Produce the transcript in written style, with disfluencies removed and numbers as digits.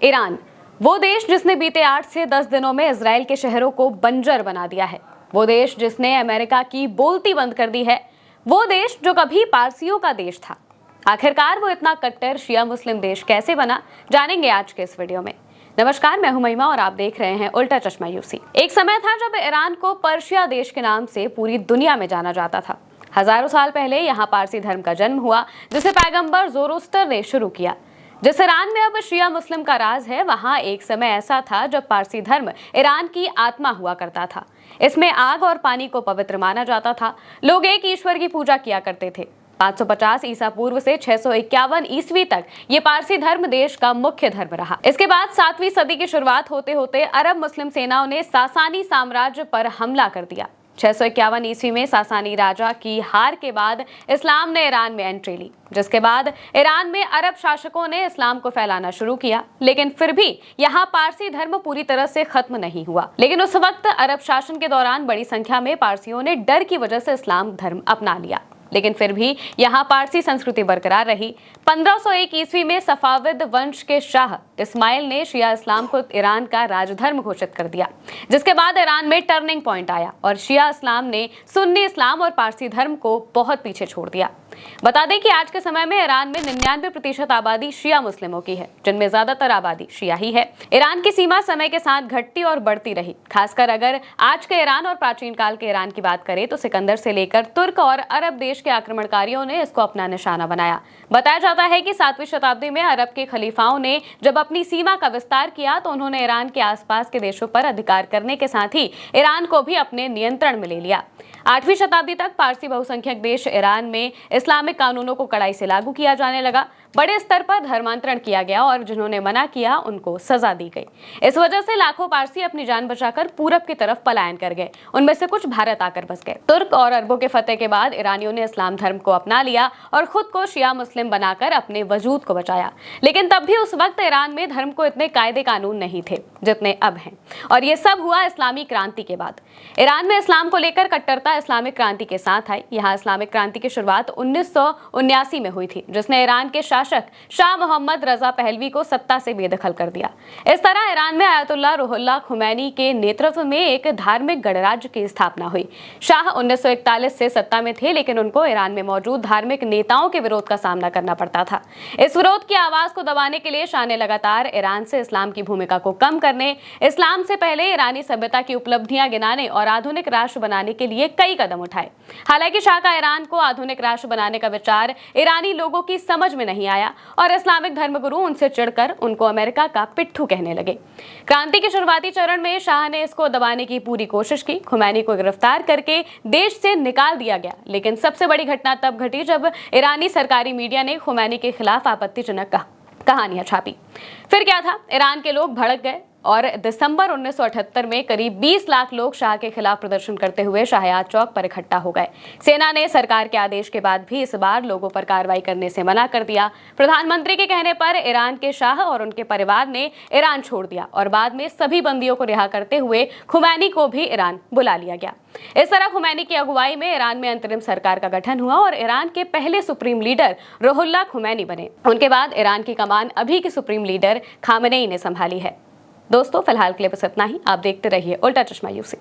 Iran, वो देश जिसने बीते 8 से 10 दिनों में इजराइल के शहरों को बंजर बना दिया है। वो देश जिसने अमेरिका की बोलती बंद कर दी है। वो देश जो कभी पारसियों का देश था। आखिरकार वो इतना कट्टर शिया मुस्लिम देश कैसे बना, जानेंगे आज के इस वीडियो में। नमस्कार, मैं हूं महिमा और आप देख रहे हैं उल्टा चश्मा यूसी। एक समय था जब ईरान को पर्शिया देश के नाम से पूरी दुनिया में जाना जाता था। हजारों साल पहले यहाँ पारसी धर्म का जन्म हुआ, जिसे पैगंबर जोरोस्टर ने शुरू किया। जिस ईरान में अब शिया मुस्लिम का राज है, वहाँ एक समय ऐसा था जब पारसी धर्म ईरान की आत्मा हुआ करता था। इसमें आग और पानी को पवित्र माना जाता था। लोग एक ईश्वर की पूजा किया करते थे। 550 ईसा पूर्व से 651 ईस्वी तक ये पारसी धर्म देश का मुख्य धर्म रहा। इसके बाद 7वीं सदी की शुरुआत होते होते अरब मुस्लिम सेनाओं ने सासानी साम्राज्य पर हमला कर दिया। 651 ईस्वी में सासानी राजा की हार के बाद इस्लाम ने ईरान में एंट्री ली, जिसके बाद ईरान में अरब शासकों ने इस्लाम को फैलाना शुरू किया। लेकिन फिर भी यहाँ पारसी धर्म पूरी तरह से खत्म नहीं हुआ। लेकिन उस वक्त अरब शासन के दौरान बड़ी संख्या में पारसियों ने डर की वजह से इस्लाम धर्म अपना लिया। लेकिन फिर भी यहाँ पारसी संस्कृति बरकरार रही। 1501 ईस्वी में सफाविद वंश के शाह इस्माइल ने शिया इस्लाम को ईरान का राजधर्म घोषित कर दिया, जिसके बाद ईरान में टर्निंग पॉइंट आया और शिया इस्लाम ने सुन्नी इस्लाम और पारसी धर्म को बहुत पीछे छोड़ दिया। बता दें कि आज के समय में ईरान में 99% आबादी शिया मुस्लिमों की है, जिनमें ज्यादातर आबादी शिया ही है। ईरान की सीमा समय के साथ घटती और बढ़ती रही। खासकर अगर आज के ईरान और प्राचीन काल के ईरान की बात करें तो सिकंदर से लेकर तुर्क और अरब देश के आक्रमणकारियों ने इसको अपना निशाना बनाया। बताया जाता है कि 7वीं शताब्दी में अरब के खलीफाओं ने जब अपनी सीमा का विस्तार किया तो उन्होंने ईरान के आसपास के देशों पर अधिकार करने के साथ ही ईरान को भी अपने नियंत्रण में ले लिया। 8वीं शताब्दी तक पारसी बहुसंख्यक देश ईरान में इस्लामिक कानूनों को कड़ाई से लागू किया जाने लगा। बड़े स्तर पर धर्मांतरण किया गया और जिन्होंने मना किया उनको सजा दी गई। इस वजह से लाखों पारसी अपनी जान बचाकर पूरब की तरफ पलायन कर गए। उनमें से कुछ भारत आकर बस गए। तुर्क और अरबों के फतेह के बाद ईरानियों ने इस्लाम धर्म को अपना लिया और खुद को शिया मुस्लिम बनाकर अपने वजूद को बचाया। लेकिन तब भी उस वक्त ईरान में धर्म को इतने कायदे कानून नहीं थे जितने अब हैं, और ये सब हुआ इस्लामी क्रांति के बाद। ईरान में इस्लाम को लेकर कट्टरता इस्लामिक क्रांति के साथ आई। यहाँ इस्लामिक क्रांति की शुरुआत 1979 में हुई थी, जिसने ईरान के शासक शाह मोहम्मद रजा पहलवी को सत्ता से बेदखल कर दिया। इस तरह ईरान में आयतुल्लाह रुहुल्लाह खुमैनी के नेतृत्व में एक धार्मिक गणराज्य की स्थापना हुई। शाह 1941 से सत्ता में थे, लेकिन उनको ईरान में मौजूद धार्मिक नेताओं के विरोध का सामना करना पड़ता था। इस विरोध की आवाज को दबाने के लिए शाह ने लगातार ईरान से इस्लाम की भूमिका को कम करने, इस्लाम से पहले ईरानी सभ्यता की उपलब्धियां गिनाने और आधुनिक राष्ट्र बनाने के लिए कई कदम उठाए। हालांकि शाह का ईरान को आधुनिक राष्ट्र बनाने का विचार ईरानी लोगों की समझ में नहीं आया और इस्लामिक धर्मगुरु उनसे चिढ़कर उनको अमेरिका का पिट्ठू कहने लगे। क्रांति के शुरुआती चरण में शाह ने इसको दबाने की पूरी कोशिश की। खुमैनी को गिरफ्तार करके देश से निकाल दिया गया। लेकिन सबसे बड़ी घटना तब घटी जब ईरानी सरकारी मीडिया ने खुमैनी के खिलाफ आपत्तिजनक कहानियां छापी। फिर क्या था, ईरान के लोग भड़क गए और दिसंबर 1978 में करीब 20 लाख लोग शाह के खिलाफ प्रदर्शन करते हुए शाहयाद चौक पर इकट्ठा हो गए। सेना ने सरकार के आदेश के बाद भी इस बार लोगों पर कार्रवाई करने से मना कर दिया। प्रधानमंत्री के कहने पर ईरान के शाह और उनके परिवार ने ईरान छोड़ दिया और बाद में सभी बंदियों को रिहा करते हुए खुमैनी को भी ईरान बुला लिया गया। इस तरह खुमैनी की अगुवाई में ईरान में अंतरिम सरकार का गठन हुआ और ईरान के पहले सुप्रीम लीडर रुहुल्लाह खुमैनी बने। उनके बाद ईरान की कमान अभी के सुप्रीम लीडर खामेनेई ने संभाली है। दोस्तों, फिलहाल के लिए बस इतना ही। आप देखते रहिए उल्टा चश्मा यूसी।